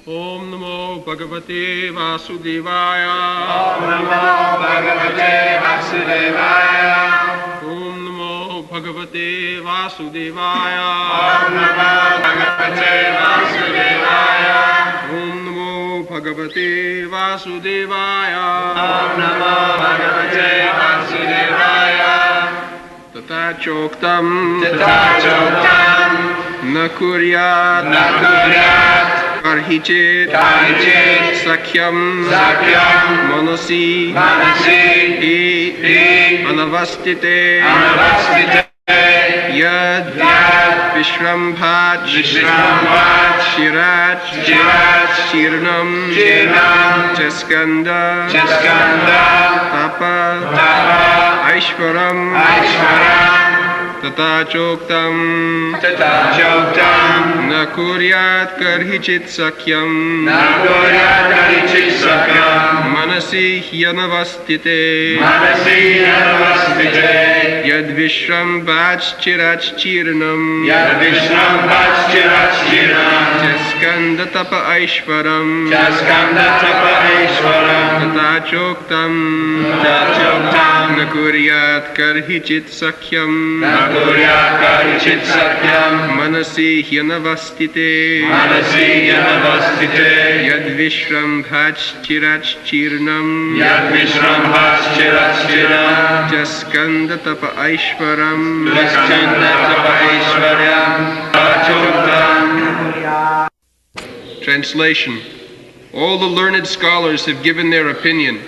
Om Namo Bhagavate Vasudevaya. Om Namo Bhagavate Vasudevaya. Om Namo Bhagavate Vasudevaya. Om Namo Bhagavate Vasudevaya. Om Namo Bhagavate Vasudevaya. Om Namo Bhagavate Vasudevaya. Tata Choktam Tata Choktam Na Kuryat Karhichit Sakyam Manasi Anavastite Yad Vishrambhat Shirat Shirnam Chaskanda Tapa Aishwaram Tata Choktam Na Kuryat Karhichit Sakyam Manasi Hyanavastite Yad Vishrambhat Chirnam Chaskanda Tapa Aishwaram Tata Choktam Na Kuryat Karhichit Sakyam Manasi Hyanavastite Yad Vishrambhat Chirnam Chaskanda Tapa Aishwaram Translation. All the learned scholars have given their opinion.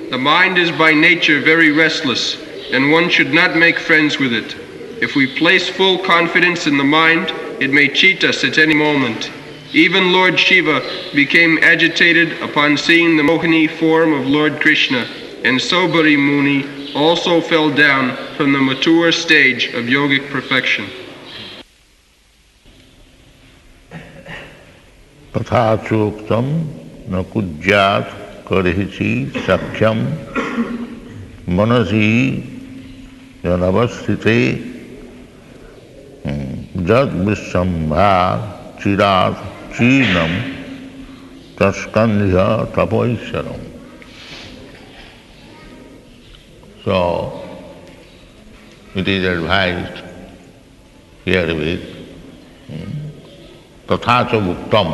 The mind is by nature very restless, and one should not make friends with it. If we place full confidence in the mind, it may cheat us at any moment. Even Lord Shiva became agitated upon seeing the Mohini form of Lord Krishna, and Sobari Muni also fell down from the mature stage of yogic perfection. Tatha choktam na kujyat karhichi sakhyam manasi yanavastite jad vishambha chirat chinam taskandhya tapoisharam. So, it is advised herewith tatha choktam.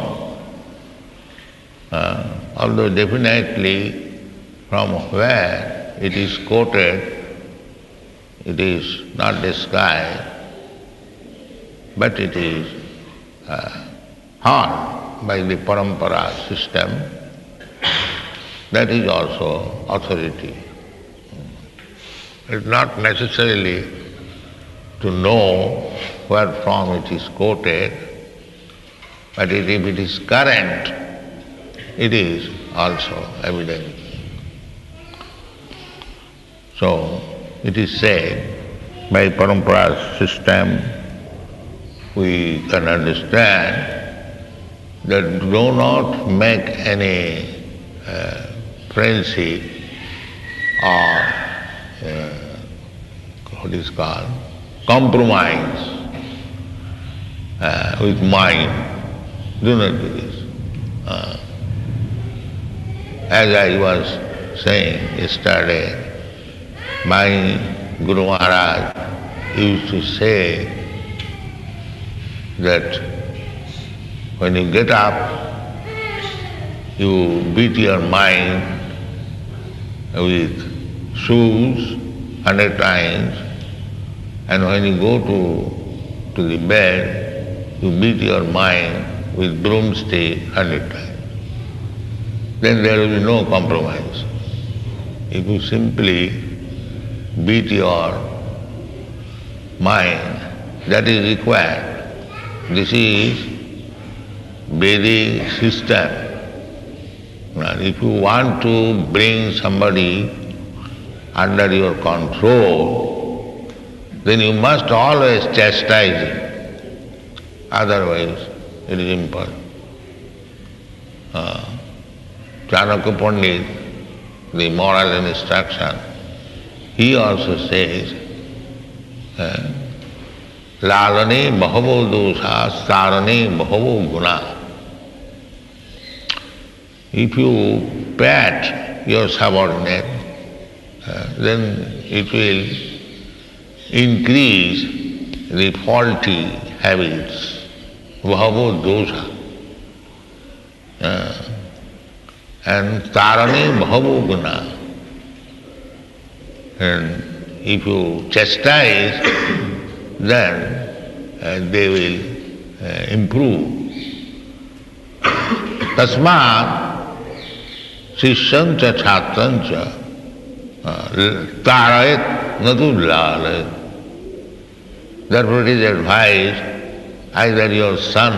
Although definitely from where it is quoted, it is not described, but it is heard by the parampara system. That is also authority. It is not necessarily to know where from it is quoted, but if it is current, it is also evident. So, it is said, by parampara system, we can understand that do not make any friendship or what is called compromise with mind. Do not do this. As I was saying yesterday, my Guru Maharaj used to say that when you get up, you beat your mind with shoes 100 times, and when you go to the bed, you beat your mind with broomstick 100 times. Then there will be no compromise. If you simply beat your mind, that is required. This is Vedic system. Now, if you want to bring somebody under your control, then you must always chastise him. Otherwise, it is impossible. Chanakya Pandit, the moral instruction, he also says, Lalane bahavo dosha, sarane bahavo guna. if you pat your subordinate, then it will increase the faulty habits, bhavo dosha. And tarane bhavo guna. And if you chastise, then they will improve. Tasmat sishyancha chhatrancha tarayat natu lalayat. Therefore it is advised, either your son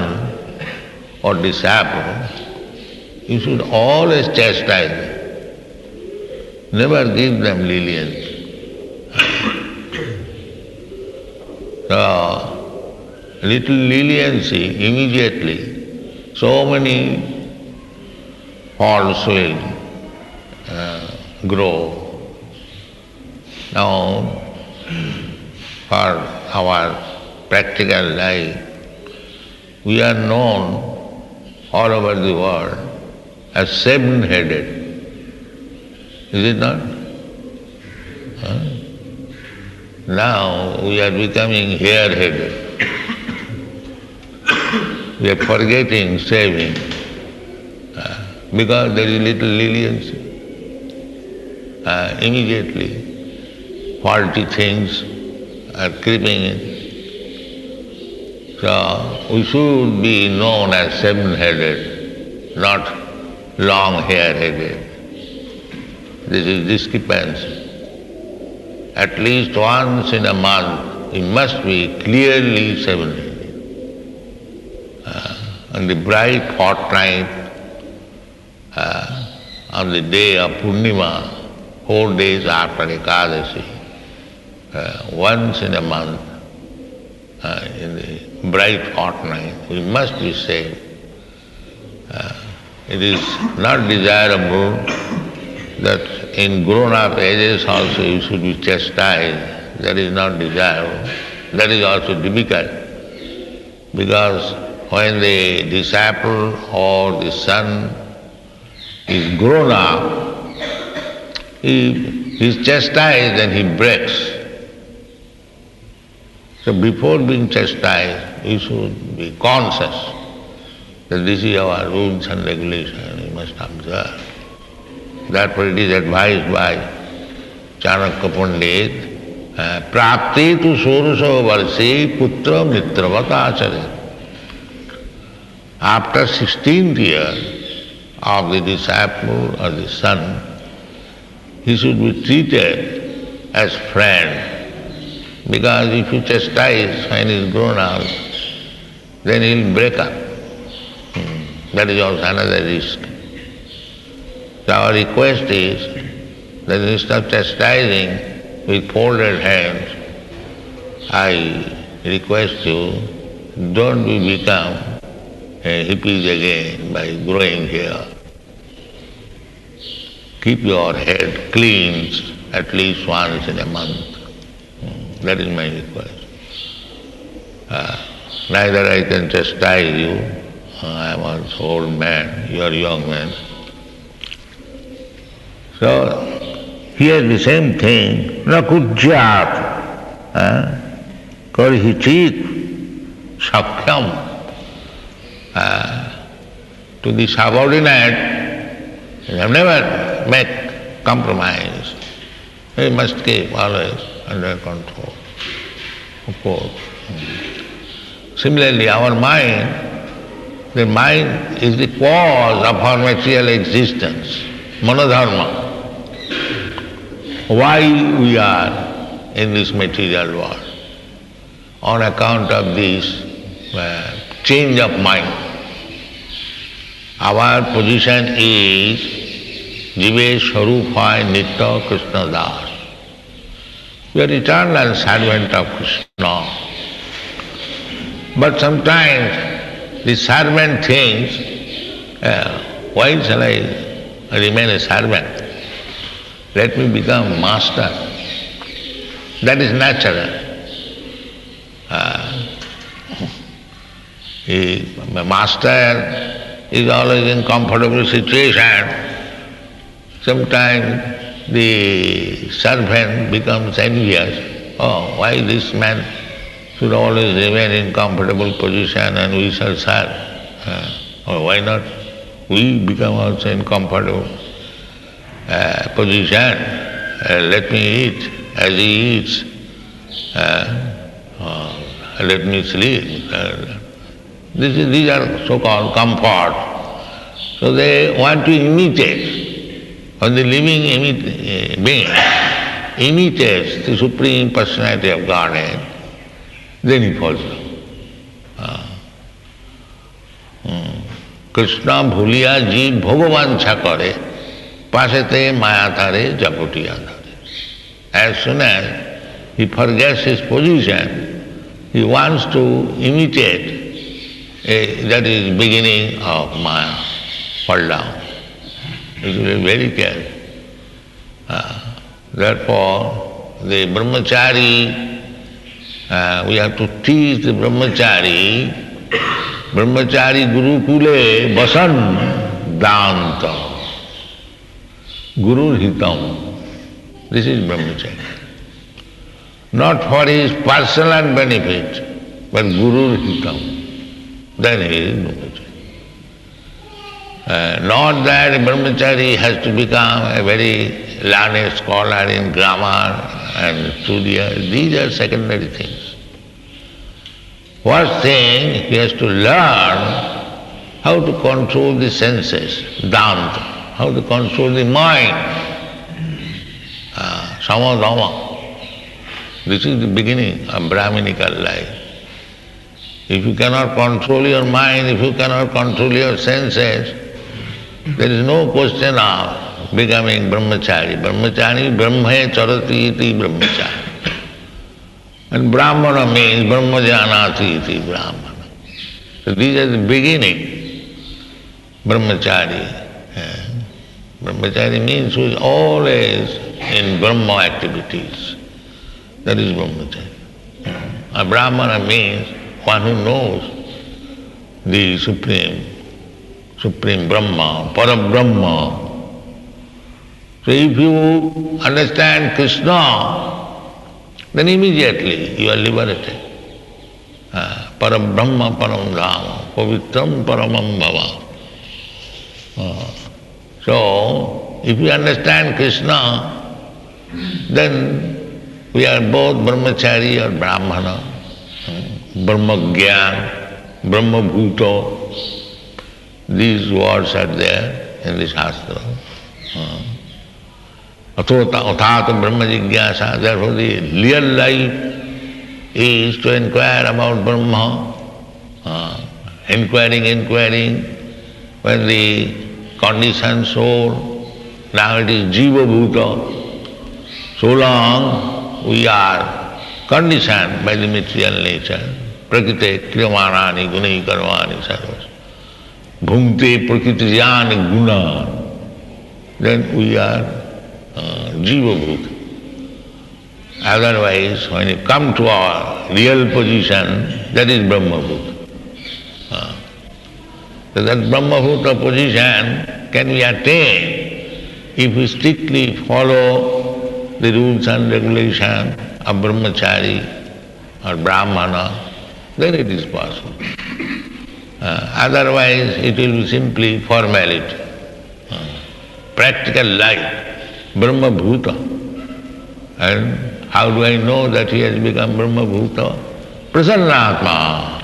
or disciple, you should always chastise them. Never give them lenience. So, little leniency, immediately, so many faults will grow. Now, for our practical life, we are known all over the world as seven-headed. Is it not? Now we are becoming hare-headed. We are forgetting saving because there is little leniency. Immediately faulty things are creeping in. So we should be known as seven-headed, not long-hair-headed. This is discrepancy. At least once in a month, it must be clearly seven-headed. On the bright fortnight, on the day of Purnima, 4 days after Ekadashi, once in a month, in the bright fortnight, we must be saved. It is not desirable that in grown-up ages also you should be chastised. That is not desirable. That is also difficult, because when the disciple or the son is grown up, he is chastised and he breaks. So before being chastised, you should be conscious that this is our rules and regulations, we must observe. Therefore it is advised by Chanakya Pandit, prapte tu sorusha varse putra mitravata acharet. After 16th year of the disciple or the son, he should be treated as friend. Because if you chastise when he is grown up, then he will break up. That is also another risk. So our request is that instead of chastising with folded hands, I request you, don't become hippies again by growing hair. Keep your head cleansed at least once in a month. That is my request. Neither I can chastise you, I am also old man, you are young man. So, here the same thing, na kujjat, karhichit, sakhyam, to the subordinate, you have never make compromise. You must keep always under control, of course. Similarly, our mind, the mind is the cause of our material existence, manodharma. Why we are in this material world? On account of this change of mind. Our position is Jive Swarupaya Nitya Krishna Das. We are eternal servant of Krishna. But sometimes the servant thinks, why shall I remain a servant? Let me become master. That is natural. A master is always in comfortable situation, sometimes the servant becomes envious. Oh, why this man should always remain in comfortable position and we shall serve? Or why not we become also in comfortable position? Let me eat as he eats. Let me sleep. These are so-called comfort. So they want to imitate. When the living being imitates the Supreme Personality of Godhead, then he falls down. Krishna bhuliya jeev bhogavansha kare, pasate mayatare japutiyadare. As soon as he forgets his position, he wants to imitate, that is beginning of Maya, fall down. You should be very careful. Therefore, the brahmachari, we have to teach the brahmachari gurukule vasan danta, guru hitam. This is brahmachari. Not for his personal benefit, but guru hitam. Then he is brahmachari. Not that brahmachari has to become a very learned scholar in grammar and studia. These are secondary things. First thing, he has to learn how to control the senses, danta, how to control the mind, samadhama. This is the beginning of Brahminical life. If you cannot control your mind, if you cannot control your senses, there is no question of becoming brahmachari. Brahmachari, brahme charati iti brahmachari. And brahmana means brahma janati iti brahmana. So these are the beginning. Brahmachari. Brahmachari means who is always in brahma activities. That is brahmachari. A brahmana means one who knows the Supreme Brahma, Parabrahma. So if you understand Krishna, then immediately you are liberated. Parabrahma param dhama, pavitram paramam bhava. So, if you understand Krishna, then we are both brahmachari or brahmana, brahmagyan, brahmabhuto. These words are there in the Shastra. Athata brahma jigyasa. Therefore the real life is to inquire about Brahma, inquiring. When the conditioned soul, now it is jiva bhuta. So long we are conditioned by the material nature. Prakriti kriyamanani gunai karmani sarvas. Bhumte prakritijani guna. Then we are jiva bhuta. Otherwise, when you come to our real position, that is Brahma bhuta. So that Brahma bhuta position can be attained if we strictly follow the rules and regulations of brahmachari or brahmana, then it is possible. Otherwise, it will be simply formality. Practical life, Brahma bhuta. And how do I know that he has become Brahma bhuta? Prasannatma.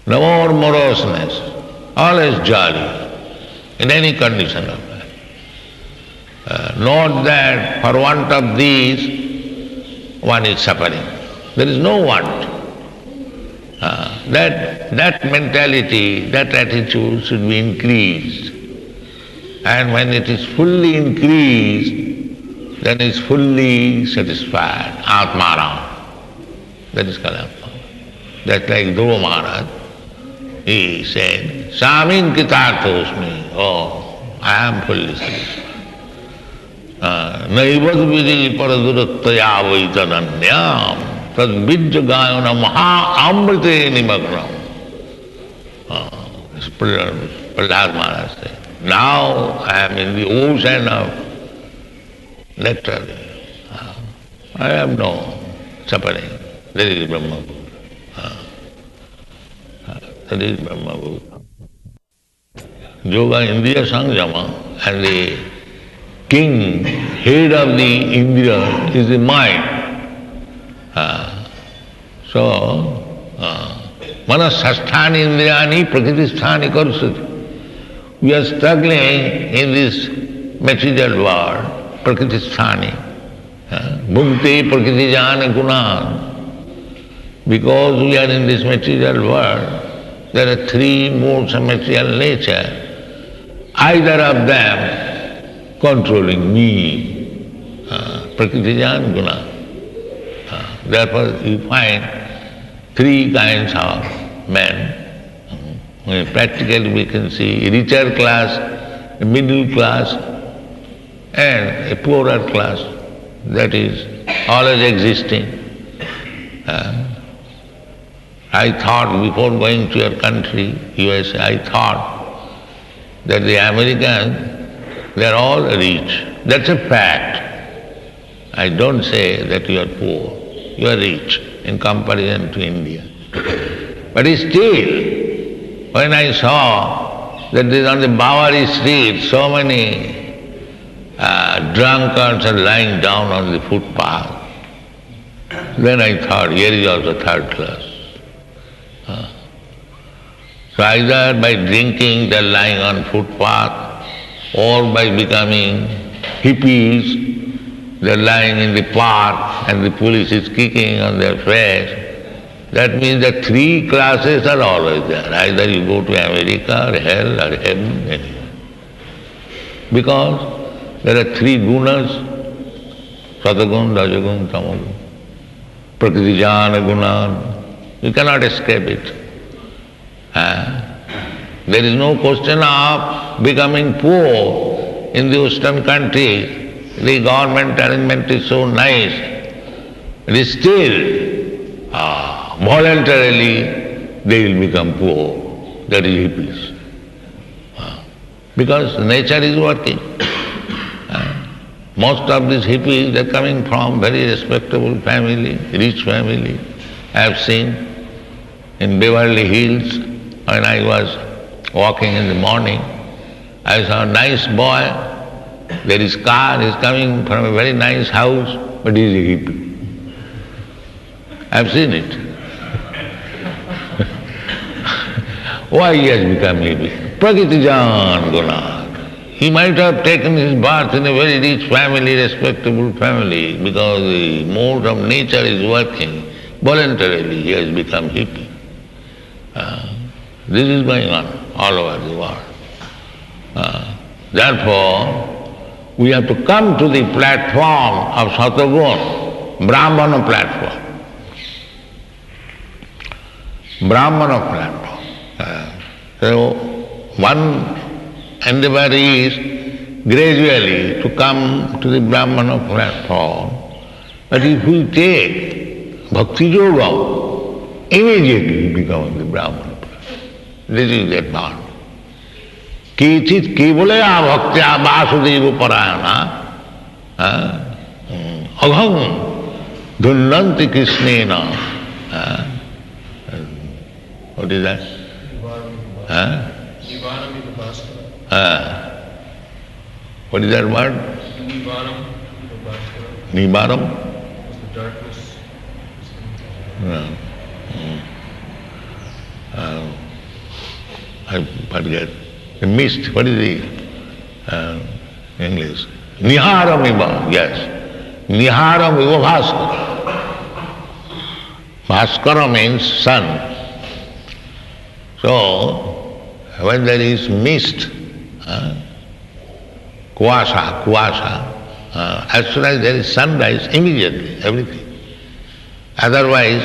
No more moroseness, always jolly, in any condition of life. Not that for want of these, one is suffering. There is no want. That mentality, that attitude should be increased. And when it is fully increased, then is fully satisfied. Atmaram. That is called Atma. That's like Dhruva Maharaj. He said, Samin kitarthosmi. Oh, I am fully satisfied. Naivad vidi paradurattaya vaitadanyam tad vidya gayana maha amrite nimagram. Prahlad Maharaj said, now I am in the ocean of nectar. I have no suffering. That is Brahma Bhuta. That is Brahma Bhuta. Yoga Indriya Sanjama, and the king, head of the Indriya is the mind. Manasasthani Indriyani Prakritisthani Karusati. We are struggling in this material world, Prakritisthani. Bhukti Prakritijana Gunan. Because we are in this material world, there are three modes of material nature. Either of them controlling me, Prakritijan Guna. Therefore you find three kinds of men. Practically we can see a richer class, a middle class, and a poorer class. That is always existing. I thought before going to your country, USA, I thought that the Americans, they are all rich. That's a fact. I don't say that you are poor. You are rich in comparison to India. But still, when I saw that on the Bowery street so many drunkards are lying down on the footpath, then I thought, here is also third class. So either by drinking they are lying on footpath, or by becoming hippies, they are lying in the park and the police is kicking on their face. That means that three classes are always there. Either you go to America or hell or heaven, anywhere. Because there are three gunas, Satagun, Rajagun, Tamagun, Prakritijana Gunan. You cannot escape it. There is no question of becoming poor in the Western countries. The government arrangement is so nice. It is still voluntarily they will become poor. That is hippies. Because nature is working. Most of these hippies are coming from very respectable family, rich family. I have seen in Beverly Hills, when I was walking in the morning, I saw a nice boy. There is car, he is coming from a very nice house, but he is a hippie. I have seen it. Why he has become hippie? Prakritijan Guna. He might have taken his birth in a very rich family, respectable family, because the mode of nature is working. Voluntarily he has become hippie. This is going on all over the world. Therefore, we have to come to the platform of Satagun, Brahmana platform. Brahmana platform. So, one endeavor is gradually to come to the Brahmana platform. But if we take Bhakti Yoga, immediately we become the Brahmana platform. This is the advantage. Kichit kivalaya bhaktya vasudeva parayana agham dhunnanti krishnena. What is that? What is that word? Nivaram. Darkness. I forget. The mist, what is the English? Niharam iva, yes. Niharam iva bhaskara. Bhaskara means sun. So, when there is mist, kuasa, as soon as there is sunrise, immediately, everything. Otherwise,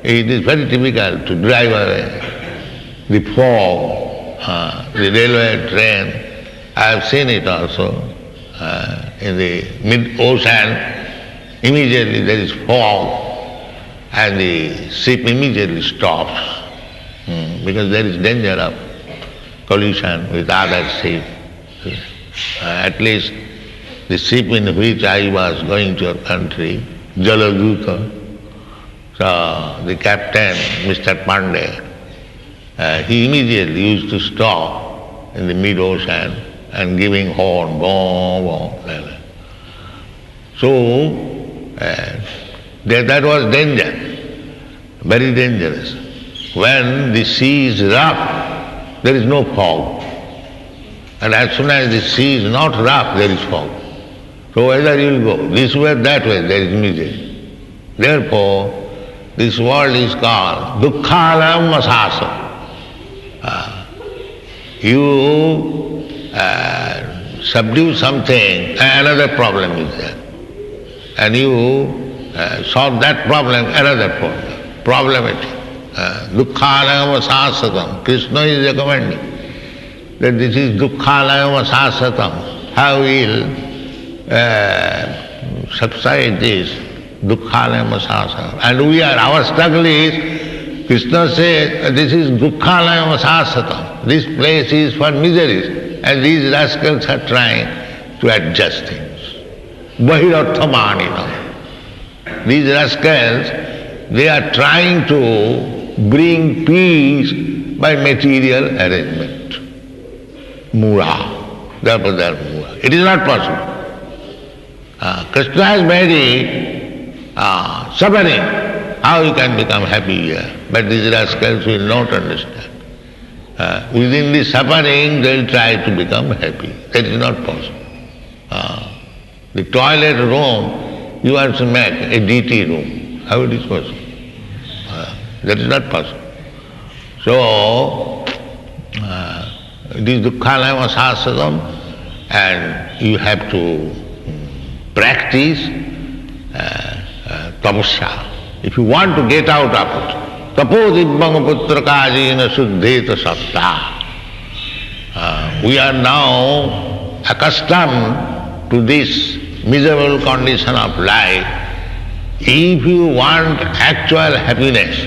it is very difficult to drive away the fog. The railway train, I have seen it also, in the mid-ocean, immediately there is fog and the ship immediately stops because there is danger of collision with other ship. At least the ship in which I was going to your country, Jaladuta, so the captain, Mr. Pandey, he immediately used to stop in the mid-ocean and giving horn, boom, boom, like that. So, that was danger, very dangerous. When the sea is rough, there is no fog. And as soon as the sea is not rough, there is fog. So whether you will go this way or that way, there is misery. Therefore, this world is called dukkhalayam asasa. You subdue something, another problem is there. And you solve that problem, another problem. Problematic. Dukkhalayam asasatam. Krishna is recommending that this is dukkhalayam asasatam. How will subside this dukkhalayam asasatam? And our struggle is, Krishna says, this is dukkhalayam asasatam. This place is for miseries. And these rascals are trying to adjust things. Bahirarthamanina. These rascals, they are trying to bring peace by material arrangement. Mura. Therefore they are mura. It is not possible. Krishna has made it suffering. How you can become happy here? But these rascals will not understand. Within the suffering, they will try to become happy. That is not possible. The toilet room, you want to make a DT room. How it is possible? That is not possible. So, it is dukkhalayam asasatam, and you have to practice tapasya. If you want to get out of it, tapo dibbanga putrakajina suddheta satta. We are now accustomed to this miserable condition of life. If you want actual happiness,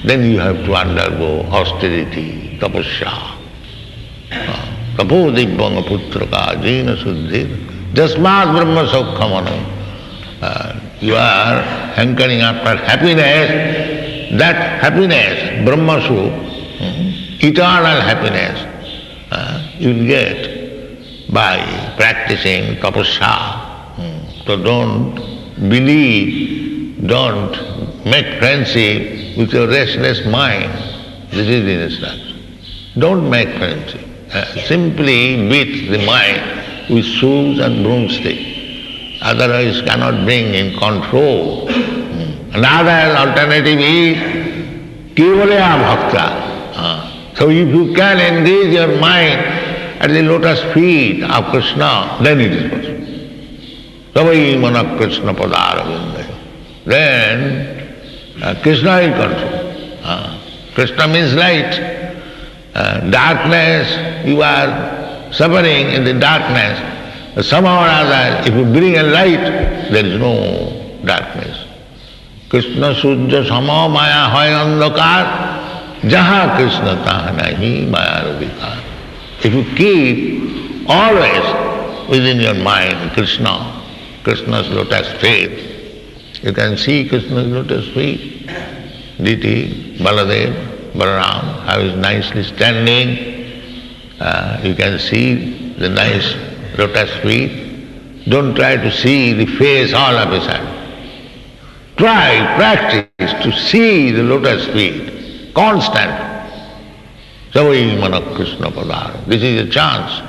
then you have to undergo austerity, tapasya. Tapo dibbanga putrakajina suddheta. Jasmat brahma saukhamanam. You are hankering after happiness. That happiness, Brahmasu, eternal happiness, you will get by practicing tapasya. So don't believe, don't make friendship with your restless mind. This is the instruction. Don't make friendship. Simply beat the mind with shoes and broomstick. Otherwise cannot bring in control. Another alternative is kevalaya bhakta. So if you can engage your mind at the lotus feet of Krishna, then it is possible. Savai mana Krishna padaravindayo. Then Krishna will control. Krishna means light. Darkness, you are suffering in the darkness. Somehow or other, if you bring a light, there is no darkness. Krishna Sujya Sama Maya Hoy Andhakar, Jaha Krishna Taha Nahi Maya Radhikar. If you keep always within your mind Krishna, Krishna's lotus feet, you can see Krishna's lotus feet. Diti, Baladev, Balaram, how is nicely standing. You can see the nice lotus feet. Don't try to see the face all of a sudden. Try, practice to see the lotus feet constantly. Savai mana Krishna padara. This is a chance.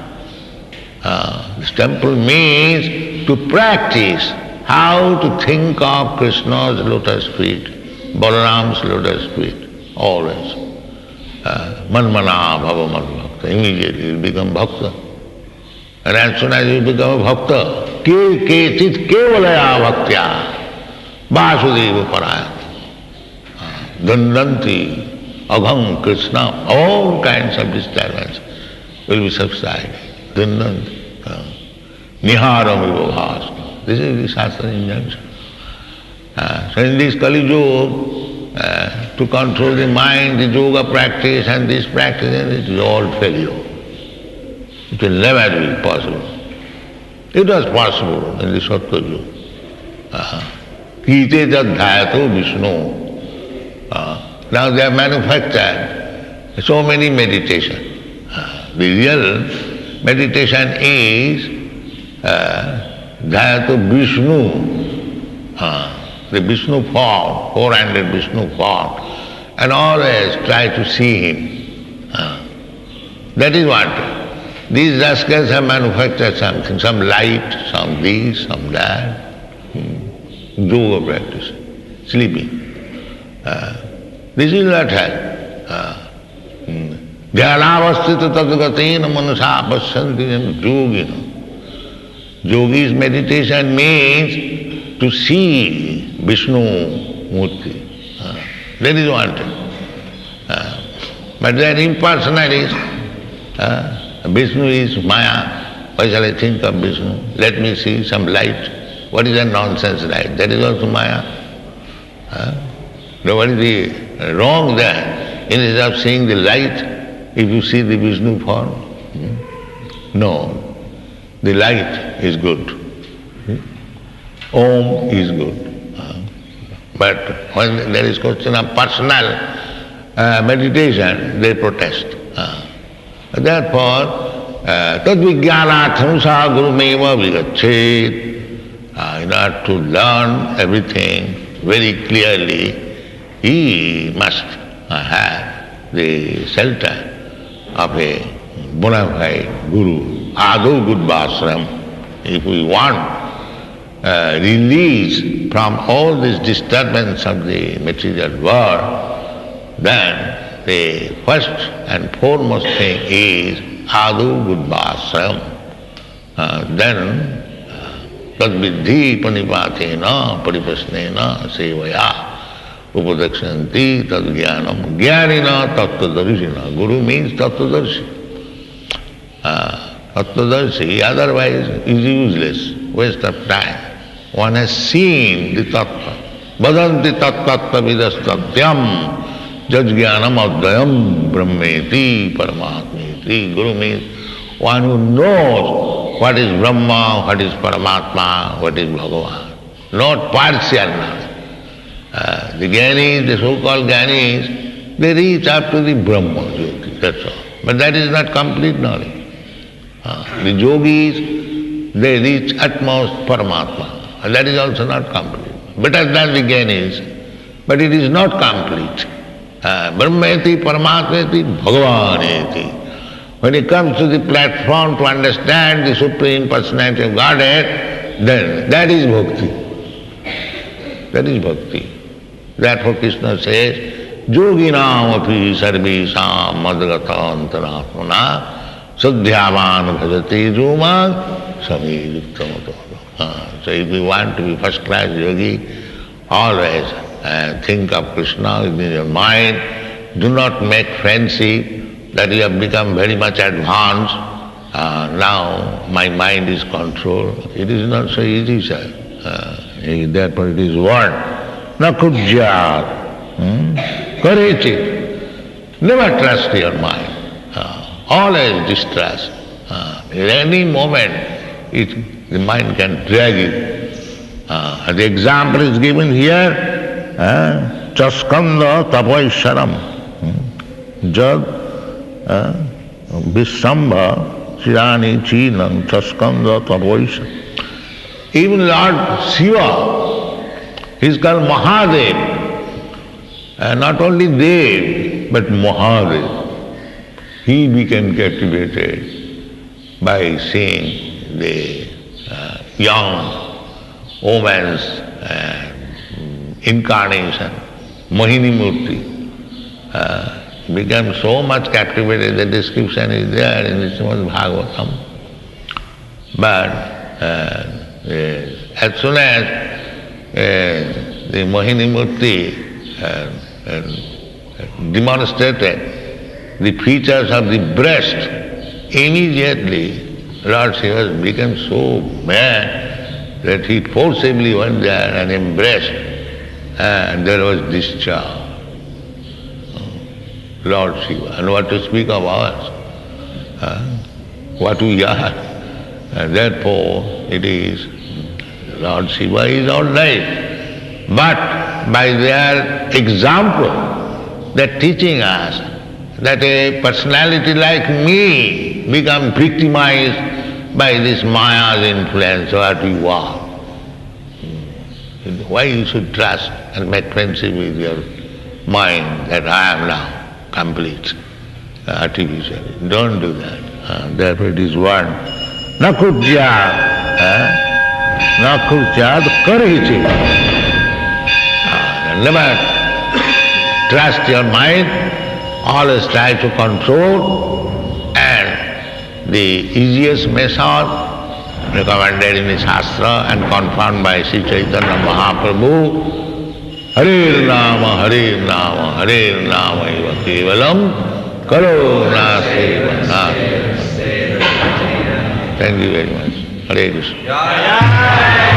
This temple means to practice how to think of Krishna's lotus feet, Balaram's lotus feet, always. Manmana bhava madbhakta. Immediately you become bhakta. And as soon as you become a bhakta, kechit kevalaya bhaktya, Vasudeva paraya, dandanti, agham, Krishna, all kinds of disturbance will be subsided. Dandanti, niharam vibhavas. This is the Shastra injunction. So in this Kali Yuga, to control the mind, the yoga practice and this practice, it is all failure. It will never be possible. It was possible in the Satyayuga. Kite jadhayato Vishnu. Now they have manufactured so many meditation. The real meditation is Dhayato Vishnu, the Vishnu form, 400 Vishnu form, and always try to see him. That is what. These rascals have manufactured something, some light, some this, some that. Yoga practice, sleeping. This is not help. Dhyanavastita tadgatena manasa pasyanti yogina. Yogi's meditation means to see Vishnu Murti. That is wanted. But they are impersonalists. Vishnu is Maya. Why shall I think of Vishnu? Let me see some light. What is that nonsense light? That is also Maya. What is the wrong there? Instead of seeing the light, if you see the Vishnu form, no, the light is good. Om is good. But when there is question of personal meditation, they protest. Therefore, tadvijnanatham sa gurumeva vigachet. In order to learn everything very clearly, he must have the shelter of a bona fide guru, adu gudvasram. If we want release from all this disturbance of the material world, then the first and foremost thing is adu gudvasram. Then tadviddhi panipatena paripasnena sevaya upadakshanti tadgyanam jnanina tattvadarshina. Guru means tattvadarshi. Tattvadarshi otherwise is useless, waste of time. One has seen the tattva. Vadanti tattva vidastatyam jajjnanam advayam brahmeti paramatmeti. Guru means one who knows what is Brahma, what is Paramatma, what is Bhagavan. Not partial knowledge. The Jnanis, the so-called Jnanis, they reach up to the Brahma Jyoti, that's all. But that is not complete knowledge. The Yogis, they reach utmost Paramatma. That is also not complete. Better than the Jnanis, but it is not complete. Brahmeti, Paramatmeti, Bhagavaneti. When it comes to the platform to understand the Supreme Personality of Godhead, then that is bhakti. That is bhakti. Therefore Krishna says, Yoginam api sarvesam madgata antaratmana sadhyavan bhajati jumag samiyuktamato. So if you want to be first class yogi, always think of Krishna in your mind. Do not make friendship that you have become very much advanced. Now my mind is controlled. It is not so easy, sir. Therefore it is warned. Na kujyat. Courage it. Never trust your mind. Always distrust. At any moment the mind can drag it. The example is given here. Chaskanda tapaisharam. Jad Vishambha Shirani Chinam Chaskanda Tapoisha. Even Lord Shiva, he is called Mahadev. Not only Dev, but Mahadev. He became captivated by seeing the young woman's incarnation, Mohini Murti. Became so much captivated, the description is there in the Srimad Bhagavatam. But as soon as the Mohini Murti demonstrated the features of the breast, immediately Lord Shiva became so mad that he forcibly went there and embraced, and there was discharge. Lord Shiva, and what to speak of ours. what we are. And therefore it is, Lord Shiva is all right. But by their example, they're teaching us that a personality like me become victimized by this Maya's influence, what you are. Why you should trust and make friendship with your mind that I am now complete, artificial. Don't do that. Therefore it is one. Na kurjat, na kurjat karihi. Never trust your mind, always try to control, and the easiest method recommended in the Shastra and confirmed by Sri Chaitanya Mahaprabhu, Hare Nama, Hare Nama, Hare Nama eva kevalam, karuna seva. Thank you very much. Hare Krishna.